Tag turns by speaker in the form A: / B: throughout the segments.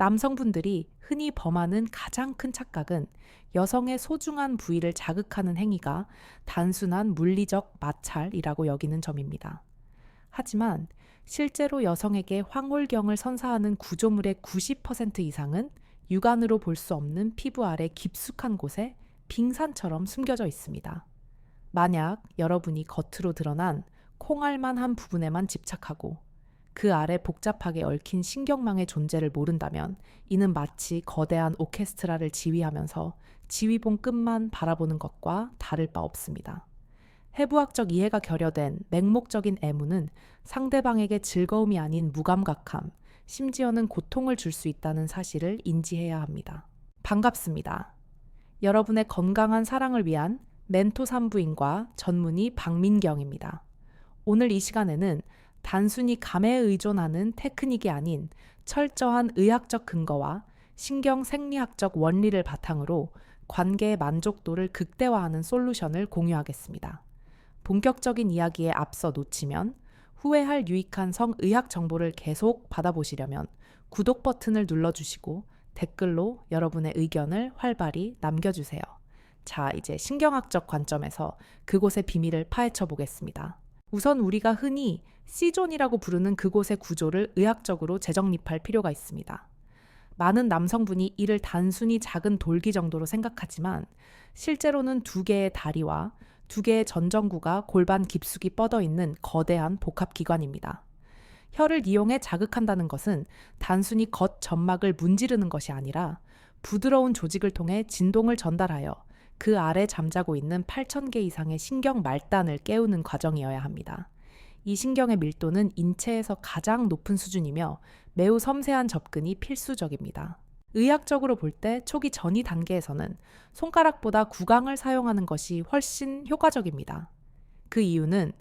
A: 남성분들이 흔히 범하는 가장 큰 착각은 여성의 소중한 부위를 자극하는 행위가 단순한 물리적 마찰이라고 여기는 점입니다. 하지만 실제로 여성에게 황홀경을 선사하는 구조물의 90% 이상은 육안으로 볼 수 없는 피부 아래 깊숙한 곳에 빙산처럼 숨겨져 있습니다. 만약 여러분이 겉으로 드러난 콩알만한 부분에만 집착하고 그 아래 복잡하게 얽힌 신경망의 존재를 모른다면 이는 마치 거대한 오케스트라를 지휘하면서 지휘봉 끝만 바라보는 것과 다를 바 없습니다. 해부학적 이해가 결여된 맹목적인 애무는 상대방에게 즐거움이 아닌 무감각함, 심지어는 고통을 줄 수 있다는 사실을 인지해야 합니다. 반갑습니다. 여러분의 건강한 사랑을 위한 멘토 산부인과 전문의 박민경입니다. 오늘 이 시간에는 단순히 감에 의존하는 테크닉이 아닌 철저한 의학적 근거와 신경 생리학적 원리를 바탕으로 관계의 만족도를 극대화하는 솔루션을 공유하겠습니다. 본격적인 이야기에 앞서 놓치면 후회할 유익한 성의학 정보를 계속 받아보시려면 구독 버튼을 눌러주시고 댓글로 여러분의 의견을 활발히 남겨주세요. 자, 이제 신경학적 관점에서 그곳의 비밀을 파헤쳐 보겠습니다. 우선 우리가 흔히 C존이라고 부르는 그곳의 구조를 의학적으로 재정립할 필요가 있습니다. 많은 남성분이 이를 단순히 작은 돌기 정도로 생각하지만 실제로는 두 개의 다리와 두 개의 전정구가 골반 깊숙이 뻗어 있는 거대한 복합기관입니다. 혀를 이용해 자극한다는 것은 단순히 겉 점막을 문지르는 것이 아니라 부드러운 조직을 통해 진동을 전달하여 그 아래 잠자고 있는 8,000개 이상의 신경 말단을 깨우는 과정이어야 합니다. 이 신경의 밀도는 인체에서 가장 높은 수준이며 매우 섬세한 접근이 필수적입니다. 의학적으로 볼 때 초기 전이 단계에서는 손가락보다 구강을 사용하는 것이 훨씬 효과적입니다. 그 이유는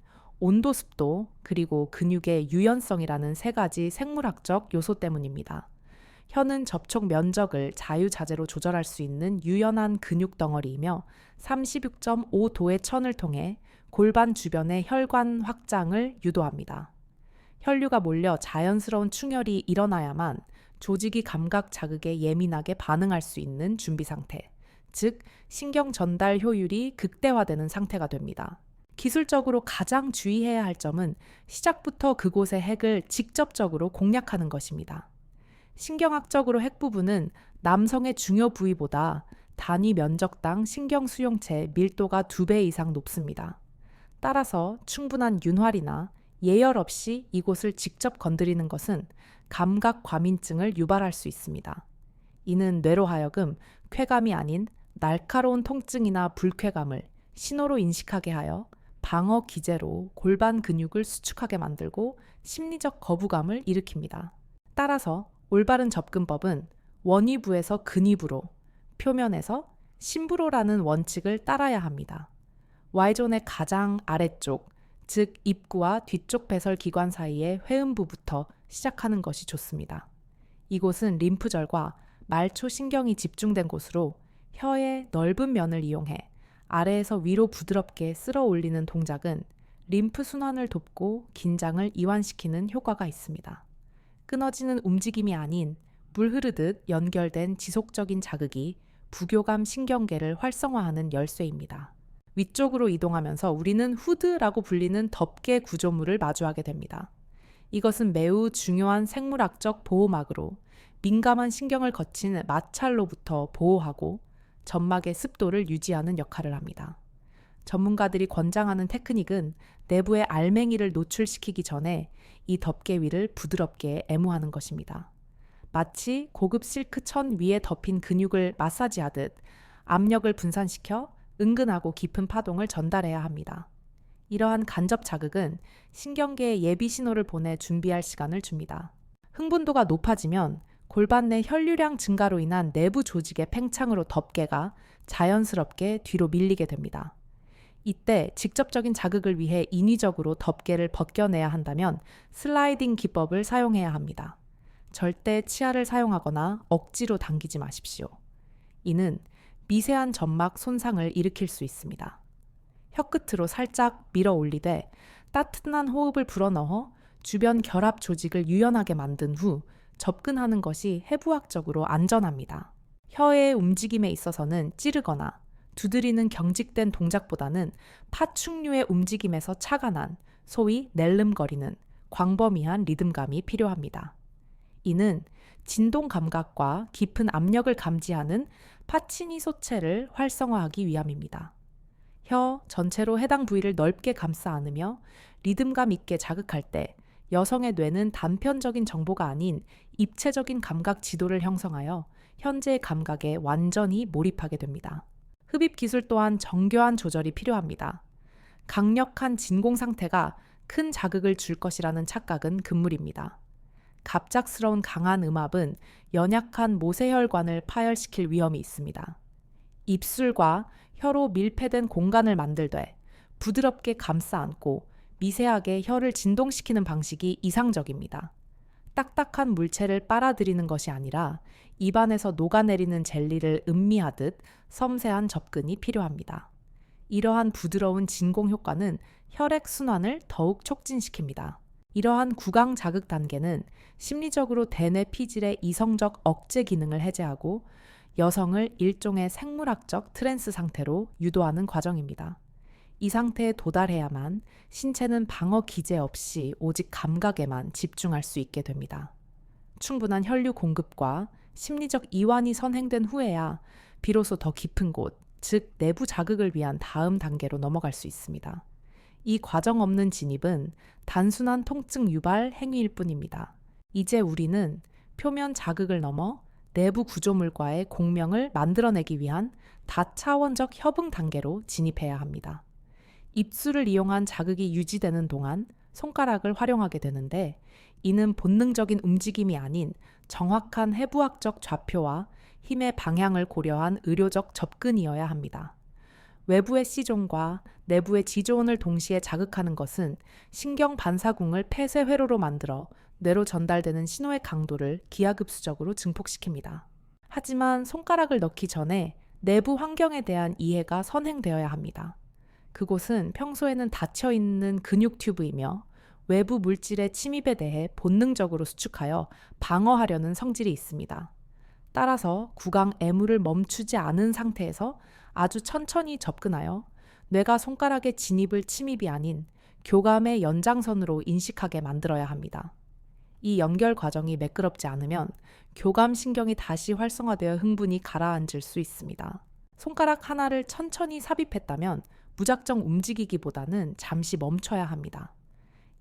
A: 온도, 습도, 그리고 근육의 유연성이라는 세 가지 생물학적 요소 때문입니다. 혀는 접촉 면적을 자유자재로 조절할 수 있는 유연한 근육 덩어리이며 36.5도의 천을 통해 골반 주변의 혈관 확장을 유도합니다. 혈류가 몰려 자연스러운 충혈이 일어나야만 조직이 감각 자극에 예민하게 반응할 수 있는 준비 상태, 즉 신경 전달 효율이 극대화되는 상태가 됩니다. 기술적으로 가장 주의해야 할 점은 시작부터 그곳의 핵을 직접적으로 공략하는 것입니다. 신경학적으로 핵 부분은 남성의 중요 부위보다 단위 면적당 신경 수용체 밀도가 2배 이상 높습니다. 따라서 충분한 윤활이나 예열 없이 이곳을 직접 건드리는 것은 감각 과민증을 유발할 수 있습니다. 이는 뇌로 하여금 쾌감이 아닌 날카로운 통증이나 불쾌감을 신호로 인식하게 하여 방어 기제로 골반 근육을 수축하게 만들고 심리적 거부감을 일으킵니다. 따라서 올바른 접근법은 원위부에서 근위부로, 표면에서 심부로라는 원칙을 따라야 합니다. Y존의 가장 아래쪽, 즉 입구와 뒤쪽 배설 기관 사이의 회음부부터 시작하는 것이 좋습니다. 이곳은 림프절과 말초 신경이 집중된 곳으로 혀의 넓은 면을 이용해 아래에서 위로 부드럽게 쓸어 올리는 동작은 림프 순환을 돕고 긴장을 이완시키는 효과가 있습니다. 끊어지는 움직임이 아닌 물 흐르듯 연결된 지속적인 자극이 부교감 신경계를 활성화하는 열쇠입니다. 위쪽으로 이동하면서 우리는 후드라고 불리는 덮개 구조물을 마주하게 됩니다. 이것은 매우 중요한 생물학적 보호막으로 민감한 신경을 거친 마찰로부터 보호하고 점막의 습도를 유지하는 역할을 합니다. 전문가들이 권장하는 테크닉은 내부의 알맹이를 노출시키기 전에 이 덮개 위를 부드럽게 애무하는 것입니다. 마치 고급 실크 천 위에 덮인 근육을 마사지하듯 압력을 분산시켜 은근하고 깊은 파동을 전달해야 합니다. 이러한 간접 자극은 신경계에 예비 신호를 보내 준비할 시간을 줍니다. 흥분도가 높아지면 골반 내 혈류량 증가로 인한 내부 조직의 팽창으로 덮개가 자연스럽게 뒤로 밀리게 됩니다. 이때 직접적인 자극을 위해 인위적으로 덮개를 벗겨내야 한다면 슬라이딩 기법을 사용해야 합니다. 절대 치아를 사용하거나 억지로 당기지 마십시오. 이는 미세한 점막 손상을 일으킬 수 있습니다. 혀끝으로 살짝 밀어 올리되 따뜻한 호흡을 불어넣어 주변 결합 조직을 유연하게 만든 후 접근하는 것이 해부학적으로 안전합니다. 혀의 움직임에 있어서는 찌르거나 두드리는 경직된 동작보다는 파충류의 움직임에서 차가 난 소위 낼름거리는 광범위한 리듬감이 필요합니다. 이는 진동 감각과 깊은 압력을 감지하는 파치니 소체를 활성화하기 위함입니다. 혀 전체로 해당 부위를 넓게 감싸 안으며 리듬감 있게 자극할 때 여성의 뇌는 단편적인 정보가 아닌 입체적인 감각 지도를 형성하여 현재의 감각에 완전히 몰입하게 됩니다. 흡입 기술 또한 정교한 조절이 필요합니다. 강력한 진공 상태가 큰 자극을 줄 것이라는 착각은 금물입니다. 갑작스러운 강한 음압은 연약한 모세혈관을 파열시킬 위험이 있습니다. 입술과 혀로 밀폐된 공간을 만들되 부드럽게 감싸 안고 미세하게 혀를 진동시키는 방식이 이상적입니다. 딱딱한 물체를 빨아들이는 것이 아니라 입안에서 녹아내리는 젤리를 음미하듯 섬세한 접근이 필요합니다. 이러한 부드러운 진공 효과는 혈액 순환을 더욱 촉진시킵니다. 이러한 구강 자극 단계는 심리적으로 대뇌 피질의 이성적 억제 기능을 해제하고 여성을 일종의 생물학적 트랜스 상태로 유도하는 과정입니다. 이 상태에 도달해야만 신체는 방어 기제 없이 오직 감각에만 집중할 수 있게 됩니다. 충분한 혈류 공급과 심리적 이완이 선행된 후에야 비로소 더 깊은 곳, 즉 내부 자극을 위한 다음 단계로 넘어갈 수 있습니다. 이 과정 없는 진입은 단순한 통증 유발 행위일 뿐입니다. 이제 우리는 표면 자극을 넘어 내부 구조물과의 공명을 만들어내기 위한 다차원적 협응 단계로 진입해야 합니다. 입술을 이용한 자극이 유지되는 동안 손가락을 활용하게 되는데 이는 본능적인 움직임이 아닌 정확한 해부학적 좌표와 힘의 방향을 고려한 의료적 접근이어야 합니다. 외부의 C존과 내부의 G존을 동시에 자극하는 것은 신경 반사궁을 폐쇄 회로로 만들어 뇌로 전달되는 신호의 강도를 기하급수적으로 증폭시킵니다. 하지만 손가락을 넣기 전에 내부 환경에 대한 이해가 선행되어야 합니다. 그곳은 평소에는 닫혀 있는 근육 튜브이며 외부 물질의 침입에 대해 본능적으로 수축하여 방어하려는 성질이 있습니다. 따라서 구강 애무를 멈추지 않은 상태에서 아주 천천히 접근하여 뇌가 손가락의 진입을 침입이 아닌 교감의 연장선으로 인식하게 만들어야 합니다. 이 연결 과정이 매끄럽지 않으면 교감 신경이 다시 활성화되어 흥분이 가라앉을 수 있습니다. 손가락 하나를 천천히 삽입했다면 무작정 움직이기보다는 잠시 멈춰야 합니다.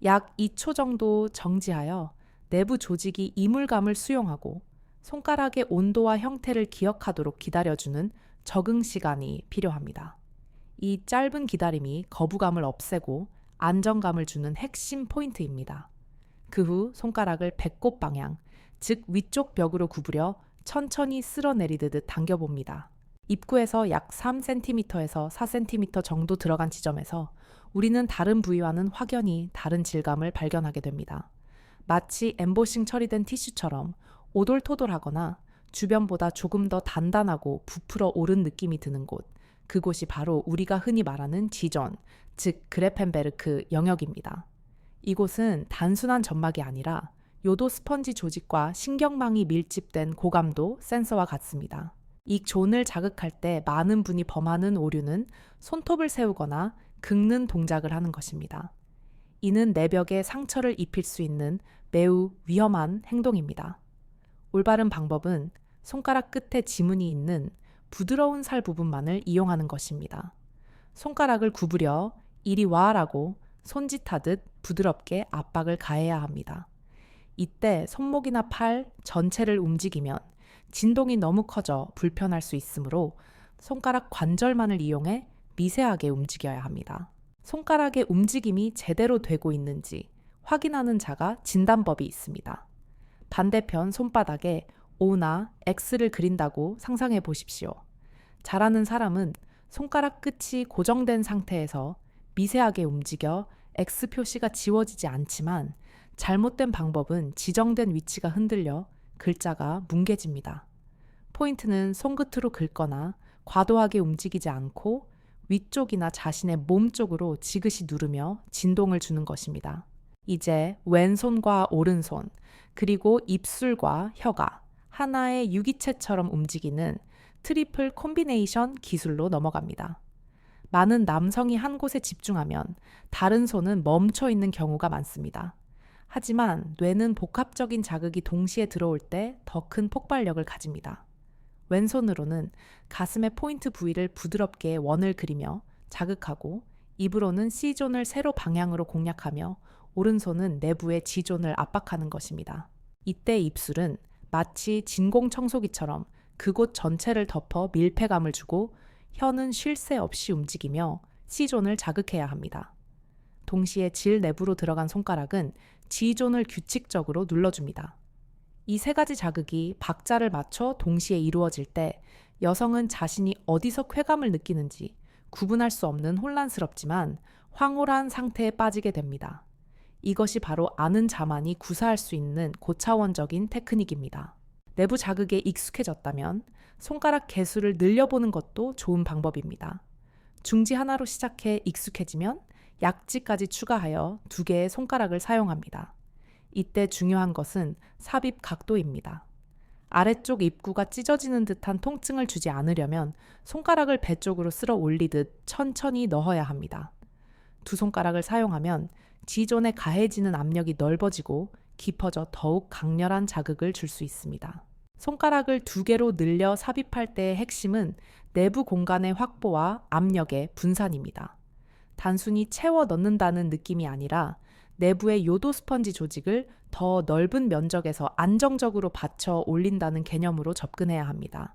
A: 약 2초 정도 정지하여 내부 조직이 이물감을 수용하고 손가락의 온도와 형태를 기억하도록 기다려주는 적응 시간이 필요합니다. 이 짧은 기다림이 거부감을 없애고 안정감을 주는 핵심 포인트입니다. 그 후 손가락을 배꼽 방향, 즉 위쪽 벽으로 구부려 천천히 쓸어내리듯 당겨봅니다. 입구에서 약 3cm에서 4cm 정도 들어간 지점에서 우리는 다른 부위와는 확연히 다른 질감을 발견하게 됩니다. 마치 엠보싱 처리된 티슈처럼 오돌토돌하거나 주변보다 조금 더 단단하고 부풀어 오른 느낌이 드는 곳, 그곳이 바로 우리가 흔히 말하는 G존, 즉 그레펜베르크 영역입니다. 이곳은 단순한 점막이 아니라 요도 스펀지 조직과 신경망이 밀집된 고감도 센서와 같습니다. 이 존을 자극할 때 많은 분이 범하는 오류는 손톱을 세우거나 긁는 동작을 하는 것입니다. 이는 내벽에 상처를 입힐 수 있는 매우 위험한 행동입니다. 올바른 방법은 손가락 끝에 지문이 있는 부드러운 살 부분만을 이용하는 것입니다. 손가락을 구부려 이리 와라고 손짓하듯 부드럽게 압박을 가해야 합니다. 이때 손목이나 팔 전체를 움직이면 진동이 너무 커져 불편할 수 있으므로 손가락 관절만을 이용해 미세하게 움직여야 합니다. 손가락의 움직임이 제대로 되고 있는지 확인하는 자가 진단법이 있습니다. 반대편 손바닥에 O나 X를 그린다고 상상해 보십시오. 잘하는 사람은 손가락 끝이 고정된 상태에서 미세하게 움직여 X 표시가 지워지지 않지만 잘못된 방법은 지정된 위치가 흔들려 글자가 뭉개집니다. 포인트는 손끝으로 긁거나 과도하게 움직이지 않고 위쪽이나 자신의 몸 쪽으로 지그시 누르며 진동을 주는 것입니다. 이제 왼손과 오른손, 그리고 입술과 혀가 하나의 유기체처럼 움직이는 트리플 콤비네이션 기술로 넘어갑니다. 많은 남성이 한 곳에 집중하면 다른 손은 멈춰 있는 경우가 많습니다. 하지만 뇌는 복합적인 자극이 동시에 들어올 때 더 큰 폭발력을 가집니다. 왼손으로는 가슴의 포인트 부위를 부드럽게 원을 그리며 자극하고 입으로는 C존을 세로 방향으로 공략하며 오른손은 내부의 G존을 압박하는 것입니다. 이때 입술은 마치 진공청소기처럼 그곳 전체를 덮어 밀폐감을 주고 혀는 쉴 새 없이 움직이며 C존을 자극해야 합니다. 동시에 질 내부로 들어간 손가락은 G존을 규칙적으로 눌러줍니다. 이 세 가지 자극이 박자를 맞춰 동시에 이루어질 때 여성은 자신이 어디서 쾌감을 느끼는지 구분할 수 없는 혼란스럽지만 황홀한 상태에 빠지게 됩니다. 이것이 바로 아는 자만이 구사할 수 있는 고차원적인 테크닉입니다. 내부 자극에 익숙해졌다면 손가락 개수를 늘려보는 것도 좋은 방법입니다. 중지 하나로 시작해 익숙해지면 약지까지 추가하여 2개의 손가락을 사용합니다. 이때 중요한 것은 삽입 각도입니다. 아래쪽 입구가 찢어지는 듯한 통증을 주지 않으려면 손가락을 배 쪽으로 쓸어 올리듯 천천히 넣어야 합니다. 2 손가락을 사용하면 G존에 가해지는 압력이 넓어지고 깊어져 더욱 강렬한 자극을 줄 수 있습니다. 손가락을 2개로 늘려 삽입할 때의 핵심은 내부 공간의 확보와 압력의 분산입니다. 단순히 채워 넣는다는 느낌이 아니라 내부의 요도 스펀지 조직을 더 넓은 면적에서 안정적으로 받쳐 올린다는 개념으로 접근해야 합니다.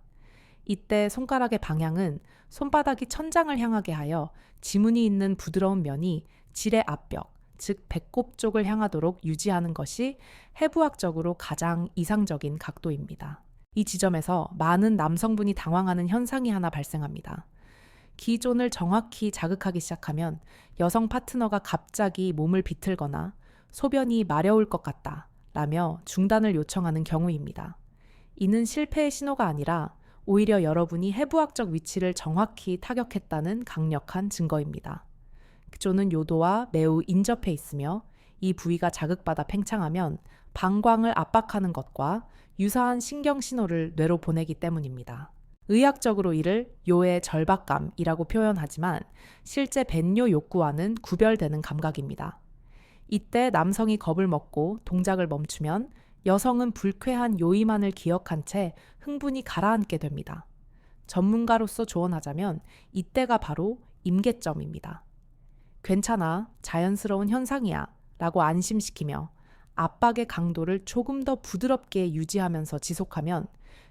A: 이때 손가락의 방향은 손바닥이 천장을 향하게 하여 지문이 있는 부드러운 면이 질의 앞벽, 즉 배꼽 쪽을 향하도록 유지하는 것이 해부학적으로 가장 이상적인 각도입니다. 이 지점에서 많은 남성분이 당황하는 현상이 하나 발생합니다. 기존을 정확히 자극하기 시작하면 여성 파트너가 갑자기 몸을 비틀거나 소변이 마려울 것 같다 라며 중단을 요청하는 경우입니다. 이는 실패의 신호가 아니라 오히려 여러분이 해부학적 위치를 정확히 타격했다는 강력한 증거입니다. 기존은 요도와 매우 인접해 있으며 이 부위가 자극받아 팽창하면 방광을 압박하는 것과 유사한 신경 신호를 뇌로 보내기 때문입니다. 의학적으로 이를 요의 절박감이라고 표현하지만 실제 벤요 욕구와는 구별되는 감각입니다. 이때 남성이 겁을 먹고 동작을 멈추면 여성은 불쾌한 요이만을 기억한 채 흥분이 가라앉게 됩니다. 전문가로서 조언하자면 이때가 바로 임계점입니다. 괜찮아, 자연스러운 현상이야 라고 안심시키며 압박의 강도를 조금 더 부드럽게 유지하면서 지속하면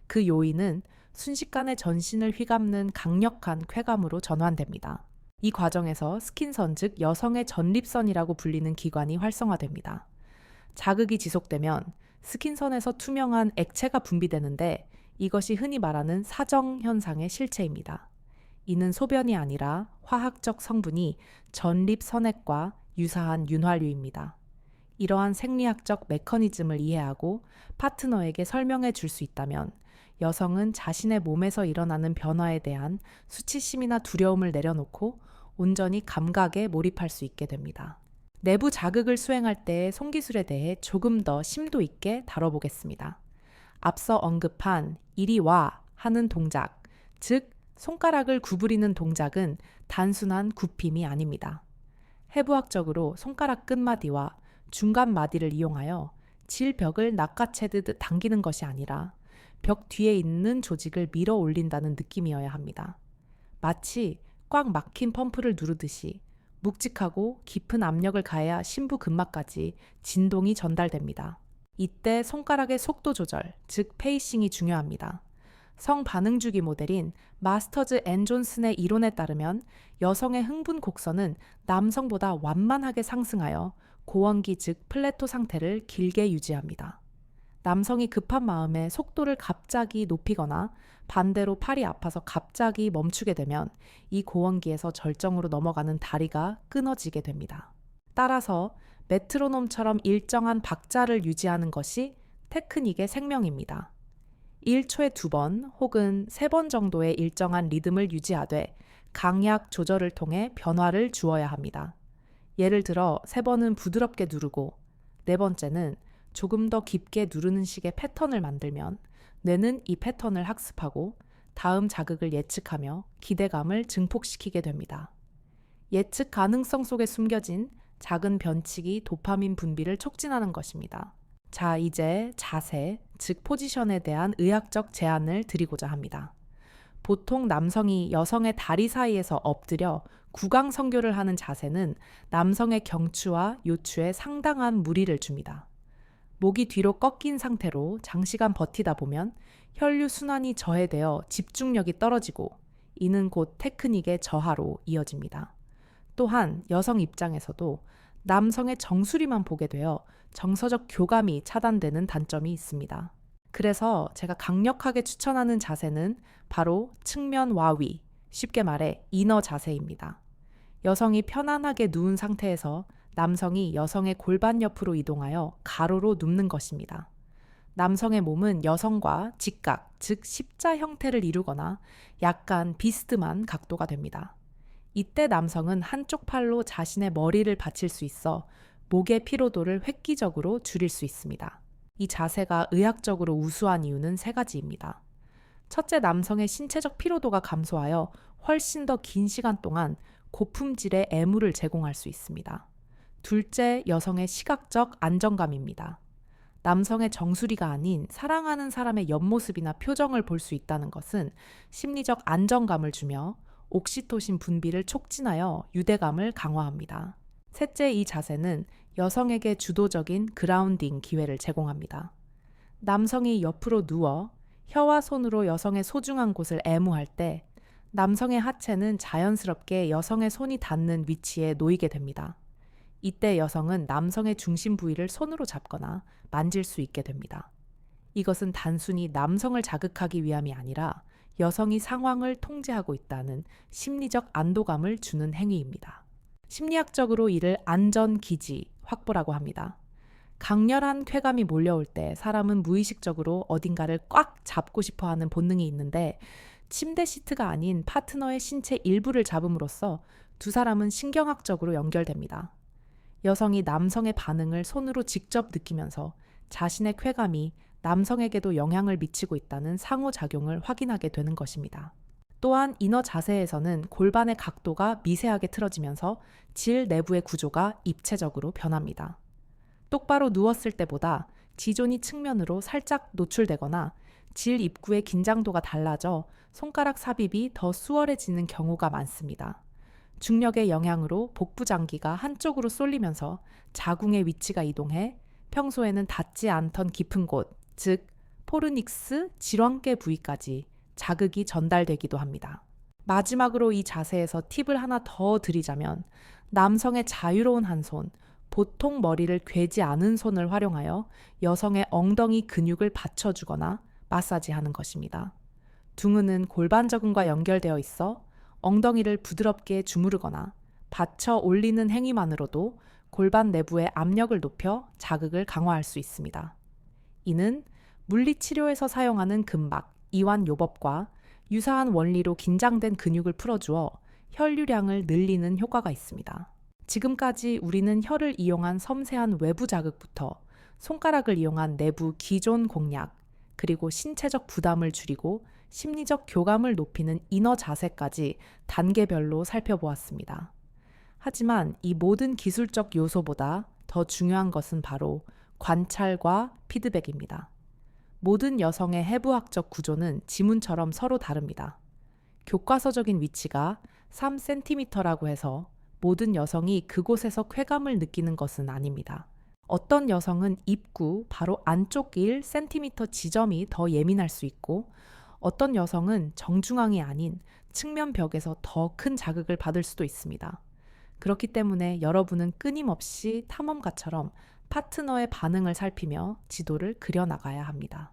A: 그 요인은 순식간에 전신을 휘감는 강력한 쾌감으로 전환됩니다. 이 과정에서 스킨선, 즉 여성의 전립선이라고 불리는 기관이 활성화됩니다. 자극이 지속되면 스킨선에서 투명한 액체가 분비되는데 이것이 흔히 말하는 사정 현상의 실체입니다. 이는 소변이 아니라 화학적 성분이 전립선액과 유사한 윤활유입니다. 이러한 생리학적 메커니즘을 이해하고 파트너에게 설명해 줄 수 있다면 여성은 자신의 몸에서 일어나는 변화에 대한 수치심이나 두려움을 내려놓고 온전히 감각에 몰입할 수 있게 됩니다. 내부 자극을 수행할 때의 손기술에 대해 조금 더 심도 있게 다뤄보겠습니다. 앞서 언급한 이리 와 하는 동작, 즉 손가락을 구부리는 동작은 단순한 굽힘이 아닙니다. 해부학적으로 손가락 끝마디와 중간 마디를 이용하여 질벽을 낚아채듯 당기는 것이 아니라 벽 뒤에 있는 조직을 밀어 올린다는 느낌이어야 합니다. 마치 꽉 막힌 펌프를 누르듯이 묵직하고 깊은 압력을 가해야 심부근막까지 진동이 전달됩니다. 이때 손가락의 속도 조절, 즉 페이싱이 중요합니다. 성반응주기 모델인 마스터즈 앤 존슨의 이론에 따르면 여성의 흥분 곡선은 남성보다 완만하게 상승하여 고원기 즉 플래토 상태를 길게 유지합니다. 남성이 급한 마음에 속도를 갑자기 높이거나 반대로 팔이 아파서 갑자기 멈추게 되면 이 고원기에서 절정으로 넘어가는 다리가 끊어지게 됩니다. 따라서 메트로놈처럼 일정한 박자를 유지하는 것이 테크닉의 생명입니다. 1초에 2번 혹은 3번 정도의 일정한 리듬을 유지하되 강약 조절을 통해 변화를 주어야 합니다. 예를 들어 3번은 부드럽게 누르고 4번째는 조금 더 깊게 누르는 식의 패턴을 만들면 뇌는 이 패턴을 학습하고 다음 자극을 예측하며 기대감을 증폭시키게 됩니다. 예측 가능성 속에 숨겨진 작은 변칙이 도파민 분비를 촉진하는 것입니다. 자, 이제 자세, 즉 포지션에 대한 의학적 제안을 드리고자 합니다. 보통 남성이 여성의 다리 사이에서 엎드려 구강성교를 하는 자세는 남성의 경추와 요추에 상당한 무리를 줍니다. 목이 뒤로 꺾인 상태로 장시간 버티다 보면 혈류 순환이 저해되어 집중력이 떨어지고 이는 곧 테크닉의 저하로 이어집니다. 또한 여성 입장에서도 남성의 정수리만 보게 되어 정서적 교감이 차단되는 단점이 있습니다. 그래서 제가 강력하게 추천하는 자세는 바로 측면 와위, 쉽게 말해 이너 자세입니다. 여성이 편안하게 누운 상태에서 남성이 여성의 골반 옆으로 이동하여 가로로 눕는 것입니다. 남성의 몸은 여성과 직각, 즉 십자 형태를 이루거나 약간 비스듬한 각도가 됩니다. 이때 남성은 한쪽 팔로 자신의 머리를 받칠 수 있어 목의 피로도를 획기적으로 줄일 수 있습니다. 이 자세가 의학적으로 우수한 이유는 세 가지입니다. 첫째, 남성의 신체적 피로도가 감소하여 훨씬 더 긴 시간 동안 고품질의 애무를 제공할 수 있습니다. 둘째, 여성의 시각적 안정감입니다. 남성의 정수리가 아닌 사랑하는 사람의 옆모습이나 표정을 볼 수 있다는 것은 심리적 안정감을 주며 옥시토신 분비를 촉진하여 유대감을 강화합니다. 셋째, 이 자세는 여성에게 주도적인 그라운딩 기회를 제공합니다. 남성이 옆으로 누워 혀와 손으로 여성의 소중한 곳을 애무할 때 남성의 하체는 자연스럽게 여성의 손이 닿는 위치에 놓이게 됩니다. 이때 여성은 남성의 중심 부위를 손으로 잡거나 만질 수 있게 됩니다. 이것은 단순히 남성을 자극하기 위함이 아니라 여성이 상황을 통제하고 있다는 심리적 안도감을 주는 행위입니다. 심리학적으로 이를 안전기지 확보라고 합니다. 강렬한 쾌감이 몰려올 때 사람은 무의식적으로 어딘가를 꽉 잡고 싶어 하는 본능이 있는데 침대 시트가 아닌 파트너의 신체 일부를 잡음으로써 두 사람은 신경학적으로 연결됩니다. 여성이 남성의 반응을 손으로 직접 느끼면서 자신의 쾌감이 남성에게도 영향을 미치고 있다는 상호작용을 확인하게 되는 것입니다. 또한 이너 자세에서는 골반의 각도가 미세하게 틀어지면서 질 내부의 구조가 입체적으로 변합니다. 똑바로 누웠을 때보다 지존이 측면으로 살짝 노출되거나 질 입구의 긴장도가 달라져 손가락 삽입이 더 수월해지는 경우가 많습니다. 중력의 영향으로 복부 장기가 한쪽으로 쏠리면서 자궁의 위치가 이동해 평소에는 닿지 않던 깊은 곳, 즉 포르닉스 질환계 부위까지 자극이 전달되기도 합니다. 마지막으로 이 자세에서 팁을 하나 더 드리자면 남성의 자유로운 한 손, 보통 머리를 괴지 않은 손을 활용하여 여성의 엉덩이 근육을 받쳐주거나 마사지하는 것입니다. 둥은은 골반 저근과 연결되어 있어 엉덩이를 부드럽게 주무르거나 받쳐 올리는 행위만으로도 골반 내부의 압력을 높여 자극을 강화할 수 있습니다. 이는 물리치료에서 사용하는 근막, 이완요법과 유사한 원리로 긴장된 근육을 풀어주어 혈류량을 늘리는 효과가 있습니다. 지금까지 우리는 혀를 이용한 섬세한 외부 자극부터 손가락을 이용한 내부 기존 공략, 그리고 신체적 부담을 줄이고 심리적 교감을 높이는 이너 자세까지 단계별로 살펴보았습니다. 하지만 이 모든 기술적 요소보다 더 중요한 것은 바로 관찰과 피드백입니다. 모든 여성의 해부학적 구조는 지문처럼 서로 다릅니다. 교과서적인 위치가 3cm라고 해서 모든 여성이 그곳에서 쾌감을 느끼는 것은 아닙니다. 어떤 여성은 입구 바로 안쪽 1cm 지점이 더 예민할 수 있고 어떤 여성은 정중앙이 아닌 측면 벽에서 더 큰 자극을 받을 수도 있습니다. 그렇기 때문에 여러분은 끊임없이 탐험가처럼 파트너의 반응을 살피며 지도를 그려나가야 합니다.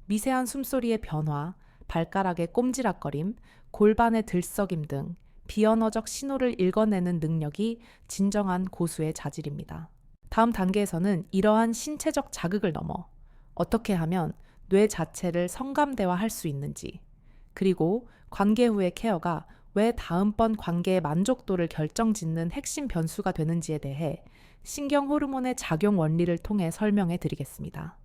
A: 미세한 숨소리의 변화, 발가락의 꼼지락거림, 골반의 들썩임 등 비언어적 신호를 읽어내는 능력이 진정한 고수의 자질입니다. 다음 단계에서는 이러한 신체적 자극을 넘어 어떻게 하면 뇌 자체를 성감대화할 수 있는지, 그리고 관계 후의 케어가 왜 다음번 관계의 만족도를 결정짓는 핵심 변수가 되는지에 대해 신경 호르몬의 작용 원리를 통해 설명해 드리겠습니다.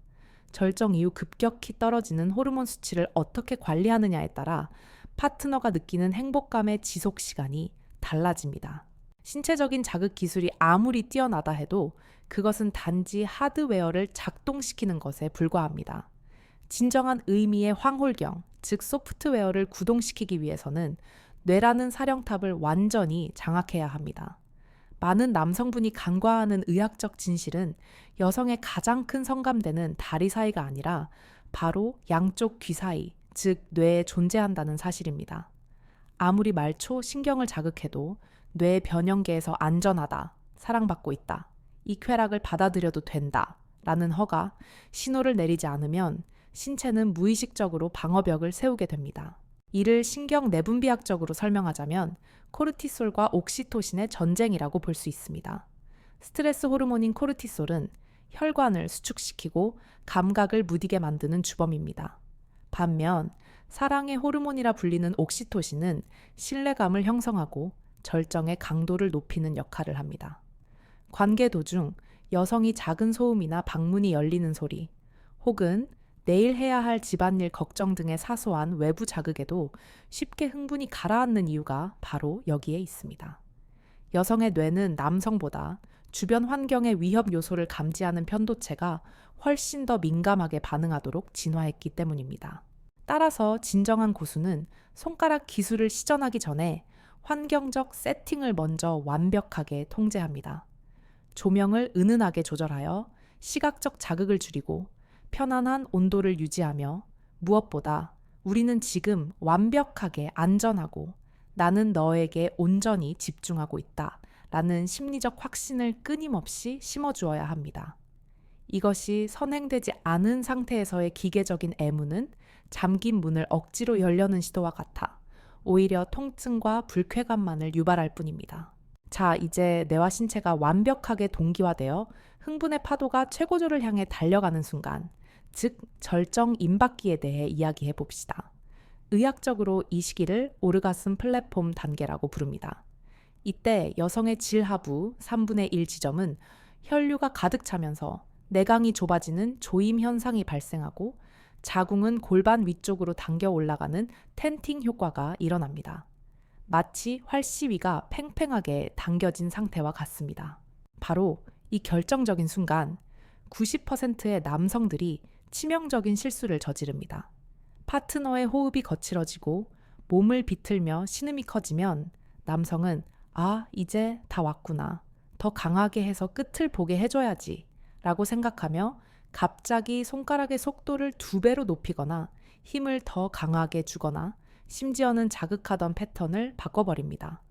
A: 절정 이후 급격히 떨어지는 호르몬 수치를 어떻게 관리하느냐에 따라 파트너가 느끼는 행복감의 지속 시간이 달라집니다. 신체적인 자극 기술이 아무리 뛰어나다 해도 그것은 단지 하드웨어를 작동시키는 것에 불과합니다. 진정한 의미의 황홀경, 즉 소프트웨어를 구동시키기 위해서는 뇌라는 사령탑을 완전히 장악해야 합니다. 많은 남성분이 간과하는 의학적 진실은 여성의 가장 큰 성감대는 다리 사이가 아니라 바로 양쪽 귀 사이, 즉 뇌에 존재한다는 사실입니다. 아무리 말초 신경을 자극해도 뇌 변형계에서 안전하다, 사랑받고 있다, 이 쾌락을 받아들여도 된다 라는 허가, 신호를 내리지 않으면 신체는 무의식적으로 방어벽을 세우게 됩니다. 이를 신경 내분비학적으로 설명하자면 코르티솔과 옥시토신의 전쟁이라고 볼 수 있습니다. 스트레스 호르몬인 코르티솔은 혈관을 수축시키고 감각을 무디게 만드는 주범입니다. 반면 사랑의 호르몬이라 불리는 옥시토신은 신뢰감을 형성하고 절정의 강도를 높이는 역할을 합니다. 관계 도중 여성이 작은 소음이나 방문이 열리는 소리, 혹은 내일 해야 할 집안일 걱정 등의 사소한 외부 자극에도 쉽게 흥분이 가라앉는 이유가 바로 여기에 있습니다. 여성의 뇌는 남성보다 주변 환경의 위협 요소를 감지하는 편도체가 훨씬 더 민감하게 반응하도록 진화했기 때문입니다. 따라서 진정한 고수는 손가락 기술을 시전하기 전에 환경적 세팅을 먼저 완벽하게 통제합니다. 조명을 은은하게 조절하여 시각적 자극을 줄이고 편안한 온도를 유지하며 무엇보다 우리는 지금 완벽하게 안전하고 나는 너에게 온전히 집중하고 있다 라는 심리적 확신을 끊임없이 심어주어야 합니다. 이것이 선행되지 않은 상태에서의 기계적인 애무는 잠긴 문을 억지로 열려는 시도와 같아 오히려 통증과 불쾌감만을 유발할 뿐입니다. 자, 이제 뇌와 신체가 완벽하게 동기화되어 흥분의 파도가 최고조를 향해 달려가는 순간, 즉 절정 임박기에 대해 이야기해 봅시다. 의학적으로 이 시기를 오르가슴 플랫폼 단계라고 부릅니다. 이때 여성의 질하부 3분의 1 지점은 혈류가 가득 차면서 내강이 좁아지는 조임 현상이 발생하고 자궁은 골반 위쪽으로 당겨 올라가는 텐팅 효과가 일어납니다. 마치 활시위가 팽팽하게 당겨진 상태와 같습니다. 바로 이 결정적인 순간 90%의 남성들이 치명적인 실수를 저지릅니다. 파트너의 호흡이 거칠어지고 몸을 비틀며 신음이 커지면 남성은 이제 다 왔구나. 더 강하게 해서 끝을 보게 해줘야지 라고 생각하며 갑자기 손가락의 속도를 2배로 높이거나 힘을 더 강하게 주거나 심지어는 자극하던 패턴을 바꿔버립니다.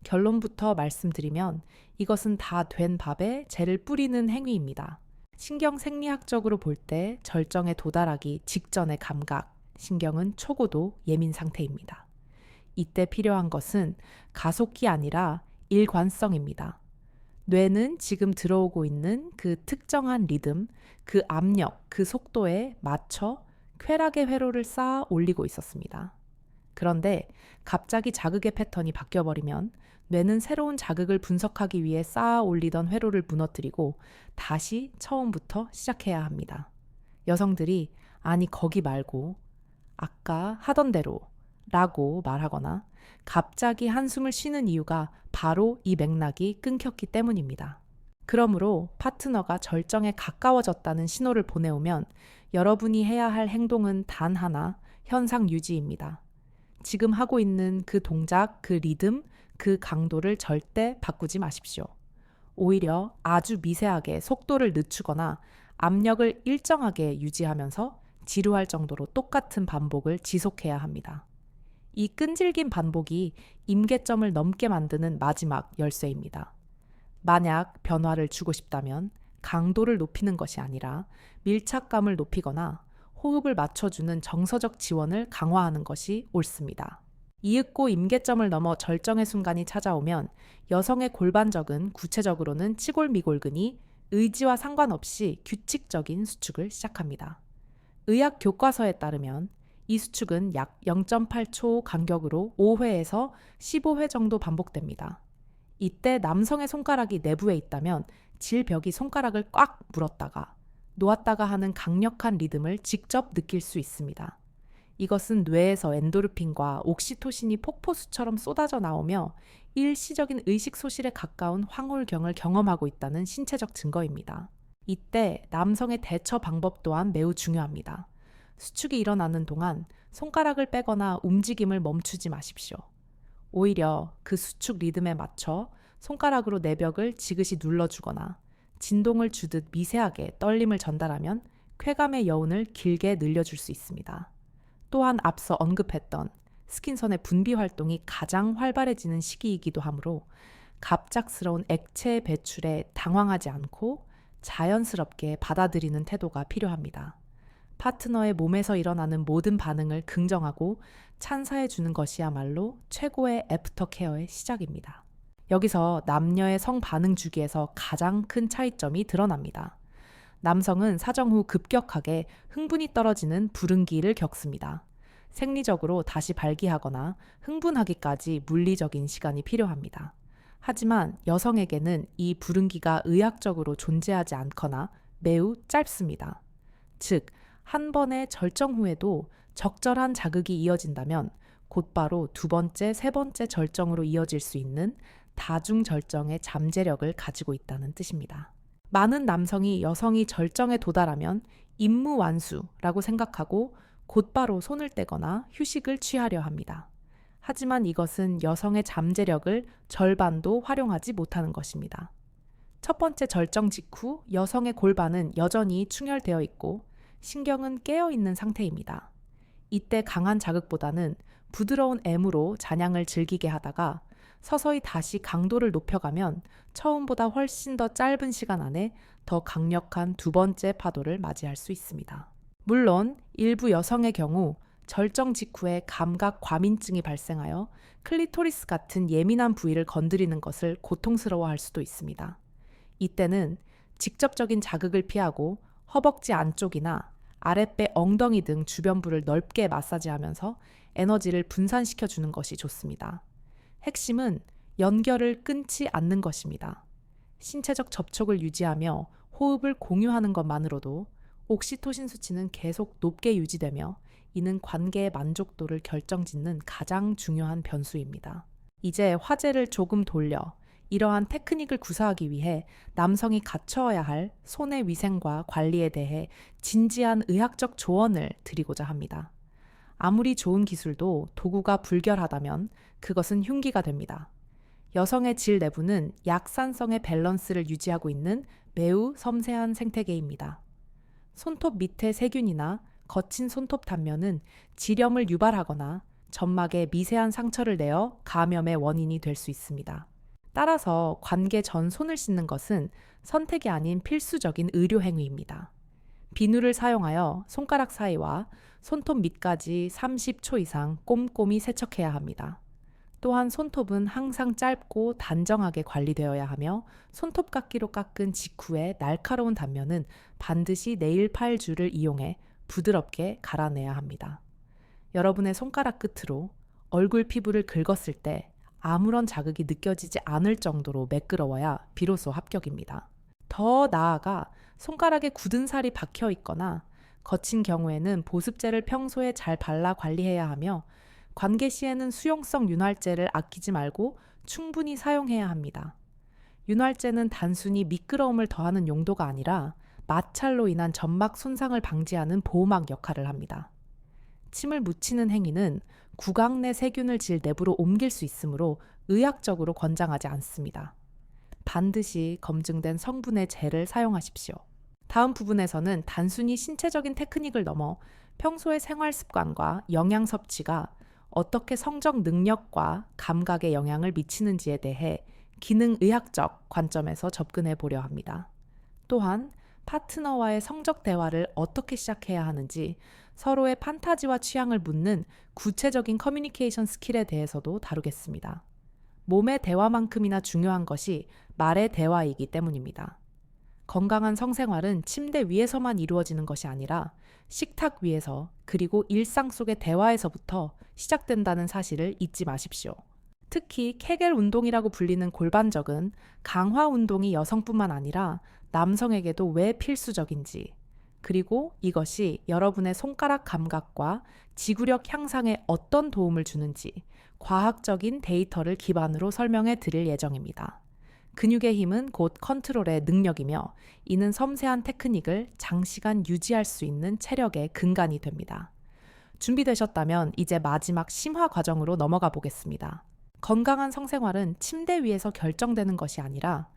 A: 결론부터 말씀드리면 이것은 다 된 밥에 재를 뿌리는 행위입니다. 신경 생리학적으로 볼 때 절정에 도달하기 직전의 감각, 신경은 초고도 예민 상태입니다. 이때 필요한 것은 가속기 아니라 일관성입니다. 뇌는 지금 들어오고 있는 그 특정한 리듬, 그 압력, 그 속도에 맞춰 쾌락의 회로를 쌓아 올리고 있었습니다. 그런데 갑자기 자극의 패턴이 바뀌어버리면 뇌는 새로운 자극을 분석하기 위해 쌓아 올리던 회로를 무너뜨리고 다시 처음부터 시작해야 합니다. 여성들이 아니 거기 말고 아까 하던 대로 라고 말하거나 갑자기 한숨을 쉬는 이유가 바로 이 맥락이 끊겼기 때문입니다. 그러므로 파트너가 절정에 가까워졌다는 신호를 보내오면 여러분이 해야 할 행동은 단 하나, 현상 유지입니다. 지금 하고 있는 그 동작, 그 리듬, 그 강도를 절대 바꾸지 마십시오. 오히려 아주 미세하게 속도를 늦추거나 압력을 일정하게 유지하면서 지루할 정도로 똑같은 반복을 지속해야 합니다. 이 끈질긴 반복이 임계점을 넘게 만드는 마지막 열쇠입니다. 만약 변화를 주고 싶다면 강도를 높이는 것이 아니라 밀착감을 높이거나 호흡을 맞춰주는 정서적 지원을 강화하는 것이 옳습니다. 이윽고 임계점을 넘어 절정의 순간이 찾아오면 여성의 골반적은 구체적으로는 치골미골근이 의지와 상관없이 규칙적인 수축을 시작합니다. 의학 교과서에 따르면 이 수축은 약 0.8초 간격으로 5회에서 15회 정도 반복됩니다. 이때 남성의 손가락이 내부에 있다면 질벽이 손가락을 꽉 물었다가 놓았다가 하는 강력한 리듬을 직접 느낄 수 있습니다. 이것은 뇌에서 엔도르핀과 옥시토신이 폭포수처럼 쏟아져 나오며 일시적인 의식 소실에 가까운 황홀경을 경험하고 있다는 신체적 증거입니다. 이때 남성의 대처 방법 또한 매우 중요합니다. 수축이 일어나는 동안 손가락을 빼거나 움직임을 멈추지 마십시오. 오히려 그 수축 리듬에 맞춰 손가락으로 내벽을 지그시 눌러주거나 진동을 주듯 미세하게 떨림을 전달하면 쾌감의 여운을 길게 늘려줄 수 있습니다. 또한 앞서 언급했던 스킨선의 분비 활동이 가장 활발해지는 시기이기도 하므로 갑작스러운 액체 배출에 당황하지 않고 자연스럽게 받아들이는 태도가 필요합니다. 파트너의 몸에서 일어나는 모든 반응을 긍정하고 찬사해 주는 것이야말로 최고의 애프터 케어의 시작입니다. 여기서 남녀의 성 반응 주기에서 가장 큰 차이점이 드러납니다. 남성은 사정 후 급격하게 흥분이 떨어지는 불응기를 겪습니다. 생리적으로 다시 발기하거나 흥분하기까지 물리적인 시간이 필요합니다. 하지만 여성에게는 이 불응기가 의학적으로 존재하지 않거나 매우 짧습니다. 즉, 한 번의 절정 후에도 적절한 자극이 이어진다면 곧바로 두 번째, 세 번째 절정으로 이어질 수 있는 다중절정의 잠재력을 가지고 있다는 뜻입니다. 많은 남성이 여성이 절정에 도달하면 임무완수라고 생각하고 곧바로 손을 떼거나 휴식을 취하려 합니다. 하지만 이것은 여성의 잠재력을 절반도 활용하지 못하는 것입니다. 첫 번째 절정 직후 여성의 골반은 여전히 충혈되어 있고 신경은 깨어 있는 상태입니다. 이때 강한 자극보다는 부드러운 M으로 잔향을 즐기게 하다가 서서히 다시 강도를 높여가면 처음보다 훨씬 더 짧은 시간 안에 더 강력한 두 번째 파도를 맞이할 수 있습니다. 물론 일부 여성의 경우 절정 직후에 감각 과민증이 발생하여 클리토리스 같은 예민한 부위를 건드리는 것을 고통스러워할 수도 있습니다. 이때는 직접적인 자극을 피하고 허벅지 안쪽이나 아랫배 엉덩이 등 주변부를 넓게 마사지하면서 에너지를 분산시켜 주는 것이 좋습니다. 핵심은 연결을 끊지 않는 것입니다. 신체적 접촉을 유지하며 호흡을 공유하는 것만으로도 옥시토신 수치는 계속 높게 유지되며 이는 관계의 만족도를 결정짓는 가장 중요한 변수입니다. 이제 화제를 조금 돌려 이러한 테크닉을 구사하기 위해 남성이 갖춰야 할 손의 위생과 관리에 대해 진지한 의학적 조언을 드리고자 합니다. 아무리 좋은 기술도 도구가 불결하다면 그것은 흉기가 됩니다. 여성의 질 내부는 약산성의 밸런스를 유지하고 있는 매우 섬세한 생태계입니다. 손톱 밑의 세균이나 거친 손톱 단면은 지렴을 유발하거나 점막에 미세한 상처를 내어 감염의 원인이 될 수 있습니다. 따라서 관계 전 손을 씻는 것은 선택이 아닌 필수적인 의료 행위입니다. 비누를 사용하여 손가락 사이와 손톱 밑까지 30초 이상 꼼꼼히 세척해야 합니다. 또한 손톱은 항상 짧고 단정하게 관리되어야 하며 손톱깎이로 깎은 직후의 날카로운 단면은 반드시 네일 파일 줄을 이용해 부드럽게 갈아내야 합니다. 여러분의 손가락 끝으로 얼굴 피부를 긁었을 때 아무런 자극이 느껴지지 않을 정도로 매끄러워야 비로소 합격입니다. 더 나아가 손가락에 굳은 살이 박혀 있거나 거친 경우에는 보습제를 평소에 잘 발라 관리해야 하며 관계 시에는 수용성 윤활제를 아끼지 말고 충분히 사용해야 합니다. 윤활제는 단순히 미끄러움을 더하는 용도가 아니라 마찰로 인한 점막 손상을 방지하는 보호막 역할을 합니다. 침을 묻히는 행위는 구강 내 세균을 질 내부로 옮길 수 있으므로 의학적으로 권장하지 않습니다. 반드시 검증된 성분의 젤을 사용하십시오. 다음 부분에서는 단순히 신체적인 테크닉을 넘어 평소의 생활 습관과 영양 섭취가 어떻게 성적 능력과 감각에 영향을 미치는지에 대해 기능의학적 관점에서 접근해 보려 합니다. 또한 파트너와의 성적 대화를 어떻게 시작해야 하는지 서로의 판타지와 취향을 묻는 구체적인 커뮤니케이션 스킬에 대해서도 다루겠습니다. 몸의 대화만큼이나 중요한 것이 말의 대화이기 때문입니다. 건강한 성생활은 침대 위에서만 이루어지는 것이 아니라 식탁 위에서 그리고 일상 속의 대화에서부터 시작된다는 사실을 잊지 마십시오. 특히 케겔 운동이라고 불리는 골반적은 강화 운동이 여성뿐만 아니라 남성에게도 왜 필수적인지, 그리고 이것이 여러분의 손가락 감각과 지구력 향상에 어떤 도움을 주는지 과학적인 데이터를 기반으로 설명해 드릴 예정입니다. 근육의 힘은 곧 컨트롤의 능력이며 이는 섬세한 테크닉을 장시간 유지할 수 있는 체력의 근간이 됩니다. 준비되셨다면 이제 마지막 심화 과정으로 넘어가 보겠습니다. 건강한 성생활은 침대 위에서 결정되는 것이 아니라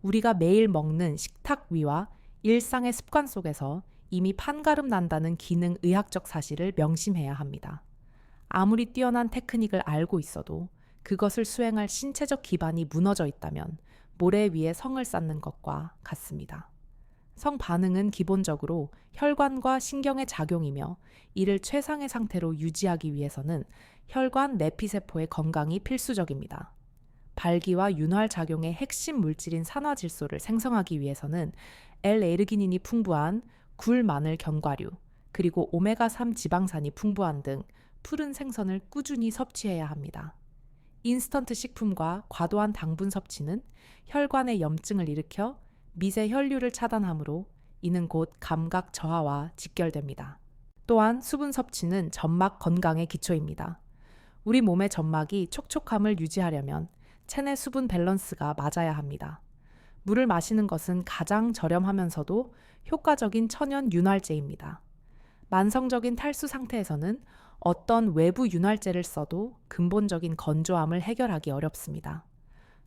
A: 우리가 매일 먹는 식탁 위와 일상의 습관 속에서 이미 판가름 난다는 기능 의학적 사실을 명심해야 합니다. 아무리 뛰어난 테크닉을 알고 있어도 그것을 수행할 신체적 기반이 무너져 있다면 모래 위에 성을 쌓는 것과 같습니다. 성 반응은 기본적으로 혈관과 신경의 작용이며 이를 최상의 상태로 유지하기 위해서는 혈관 내피세포의 건강이 필수적입니다. 발기와 윤활 작용의 핵심 물질인 산화질소를 생성하기 위해서는 L에르기닌이 풍부한 굴, 마늘, 견과류, 그리고 오메가3 지방산이 풍부한 등 푸른 생선을 꾸준히 섭취해야 합니다. 인스턴트 식품과 과도한 당분 섭취는 혈관의 염증을 일으켜 미세 혈류를 차단하므로 이는 곧 감각 저하와 직결됩니다. 또한 수분 섭취는 점막 건강의 기초입니다. 우리 몸의 점막이 촉촉함을 유지하려면 체내 수분 밸런스가 맞아야 합니다. 물을 마시는 것은 가장 저렴하면서도 효과적인 천연 윤활제입니다. 만성적인 탈수 상태에서는 어떤 외부 윤활제를 써도 근본적인 건조함을 해결하기 어렵습니다.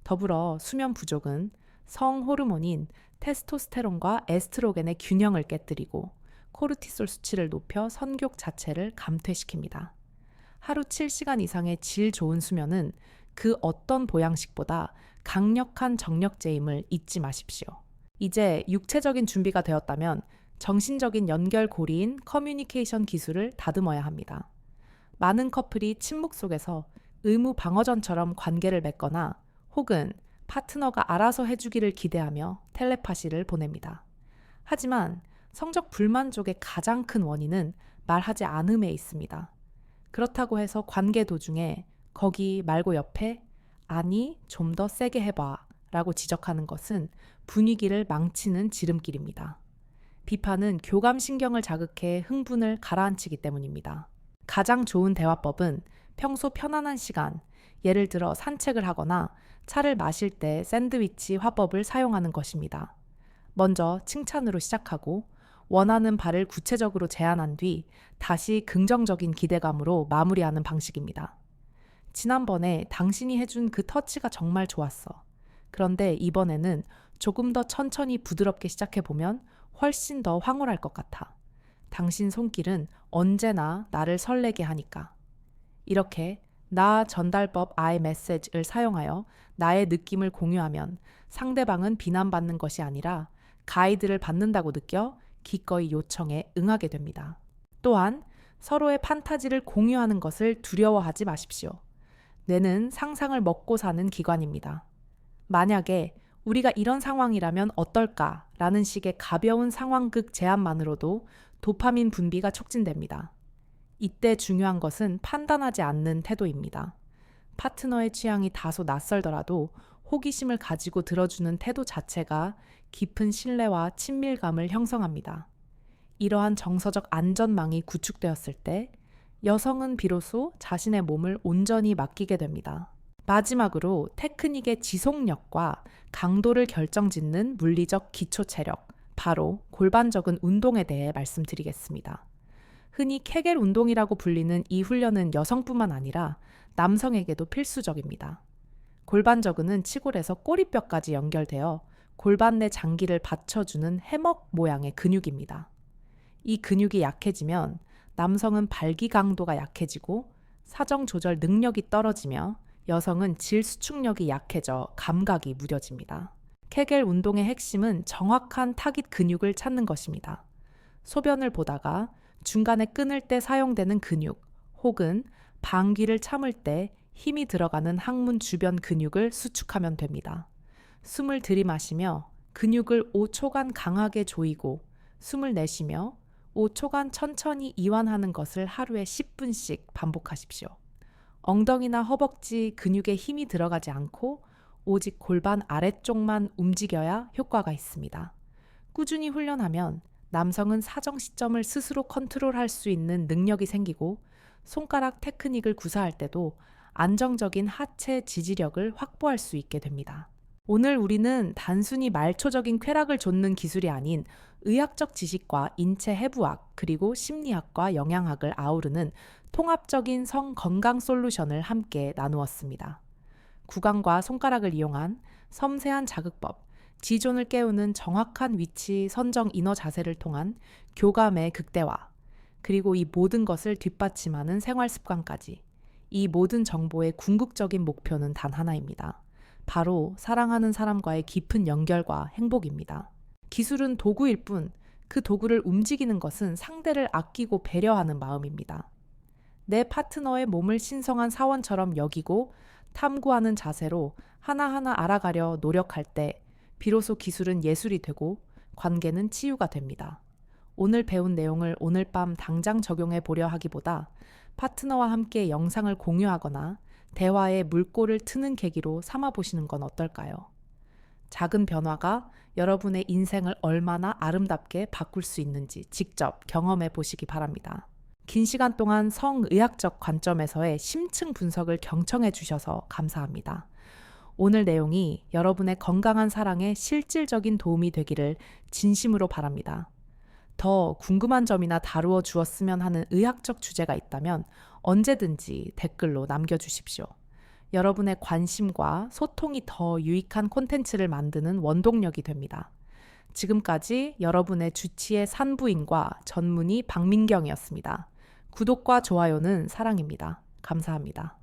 A: 더불어 수면 부족은 성 호르몬인 테스토스테론과 에스트로겐의 균형을 깨뜨리고 코르티솔 수치를 높여 선교 자체를 감퇴시킵니다. 하루 7시간 이상의 질 좋은 수면은 그 어떤 보양식보다 강력한 정력제임을 잊지 마십시오. 이제 육체적인 준비가 되었다면 정신적인 연결고리인 커뮤니케이션 기술을 다듬어야 합니다. 많은 커플이 침묵 속에서 의무 방어전처럼 관계를 맺거나 혹은 파트너가 알아서 해주기를 기대하며 텔레파시를 보냅니다. 하지만 성적 불만족의 가장 큰 원인은 말하지 않음에 있습니다. 그렇다고 해서 관계 도중에 거기 말고 옆에 아니 좀 더 세게 해봐 라고 지적하는 것은 분위기를 망치는 지름길입니다. 비판은 교감신경을 자극해 흥분을 가라앉히기 때문입니다. 가장 좋은 대화법은 평소 편안한 시간, 예를 들어 산책을 하거나 차를 마실 때 샌드위치 화법을 사용하는 것입니다. 먼저 칭찬으로 시작하고 원하는 바를 구체적으로 제안한 뒤 다시 긍정적인 기대감으로 마무리하는 방식입니다. 지난번에 당신이 해준 그 터치가 정말 좋았어. 그런데 이번에는 조금 더 천천히 부드럽게 시작해보면 훨씬 더 황홀할 것 같아. 당신 손길은 언제나 나를 설레게 하니까. 이렇게 나 전달법 I message를 사용하여 나의 느낌을 공유하면 상대방은 비난받는 것이 아니라 가이드를 받는다고 느껴 기꺼이 요청에 응하게 됩니다. 또한 서로의 판타지를 공유하는 것을 두려워하지 마십시오. 뇌는 상상을 먹고 사는 기관입니다. 만약에 우리가 이런 상황이라면 어떨까? 라는 식의 가벼운 상황극 제안만으로도 도파민 분비가 촉진됩니다. 이때 중요한 것은 판단하지 않는 태도입니다. 파트너의 취향이 다소 낯설더라도 호기심을 가지고 들어주는 태도 자체가 깊은 신뢰와 친밀감을 형성합니다. 이러한 정서적 안전망이 구축되었을 때 여성은 비로소 자신의 몸을 온전히 맡기게 됩니다. 마지막으로 테크닉의 지속력과 강도를 결정짓는 물리적 기초 체력, 바로 골반적인 운동에 대해 말씀드리겠습니다. 흔히 케겔 운동이라고 불리는 이 훈련은 여성뿐만 아니라 남성에게도 필수적입니다. 골반저근은 치골에서 꼬리뼈까지 연결되어 골반 내 장기를 받쳐주는 해먹 모양의 근육입니다. 이 근육이 약해지면 남성은 발기 강도가 약해지고 사정 조절 능력이 떨어지며 여성은 질 수축력이 약해져 감각이 무뎌집니다. 케겔 운동의 핵심은 정확한 타깃 근육을 찾는 것입니다. 소변을 보다가 중간에 끊을 때 사용되는 근육 혹은 방귀를 참을 때 힘이 들어가는 항문 주변 근육을 수축하면 됩니다. 숨을 들이마시며 근육을 5초간 강하게 조이고 숨을 내쉬며 5초간 천천히 이완하는 것을 하루에 10분씩 반복하십시오. 엉덩이나 허벅지 근육에 힘이 들어가지 않고 오직 골반 아래쪽만 움직여야 효과가 있습니다. 꾸준히 훈련하면 남성은 사정 시점을 스스로 컨트롤할 수 있는 능력이 생기고 손가락 테크닉을 구사할 때도 안정적인 하체 지지력을 확보할 수 있게 됩니다. 오늘 우리는 단순히 말초적인 쾌락을 좇는 기술이 아닌 의학적 지식과 인체 해부학 그리고 심리학과 영양학을 아우르는 통합적인 성 건강 솔루션을 함께 나누었습니다. 구강과 손가락을 이용한 섬세한 자극법, 지존을 깨우는 정확한 위치 선정 인어 자세를 통한 교감의 극대화, 그리고 이 모든 것을 뒷받침하는 생활 습관까지. 이 모든 정보의 궁극적인 목표는 단 하나입니다. 바로 사랑하는 사람과의 깊은 연결과 행복입니다. 기술은 도구일 뿐 그 도구를 움직이는 것은 상대를 아끼고 배려하는 마음입니다. 내 파트너의 몸을 신성한 사원처럼 여기고 탐구하는 자세로 하나하나 알아가려 노력할 때 비로소 기술은 예술이 되고 관계는 치유가 됩니다. 오늘 배운 내용을 오늘 밤 당장 적용해 보려 하기보다 파트너와 함께 영상을 공유하거나 대화에 물꼬를 트는 계기로 삼아 보시는 건 어떨까요? 작은 변화가 여러분의 인생을 얼마나 아름답게 바꿀 수 있는지 직접 경험해 보시기 바랍니다. 긴 시간 동안 성의학적 관점에서의 심층 분석을 경청해 주셔서 감사합니다. 오늘 내용이 여러분의 건강한 사랑에 실질적인 도움이 되기를 진심으로 바랍니다. 더 궁금한 점이나 다루어 주었으면 하는 의학적 주제가 있다면 언제든지 댓글로 남겨주십시오. 여러분의 관심과 소통이 더 유익한 콘텐츠를 만드는 원동력이 됩니다. 지금까지 여러분의 주치의 산부인과 전문의 박민경이었습니다. 구독과 좋아요는 사랑입니다. 감사합니다.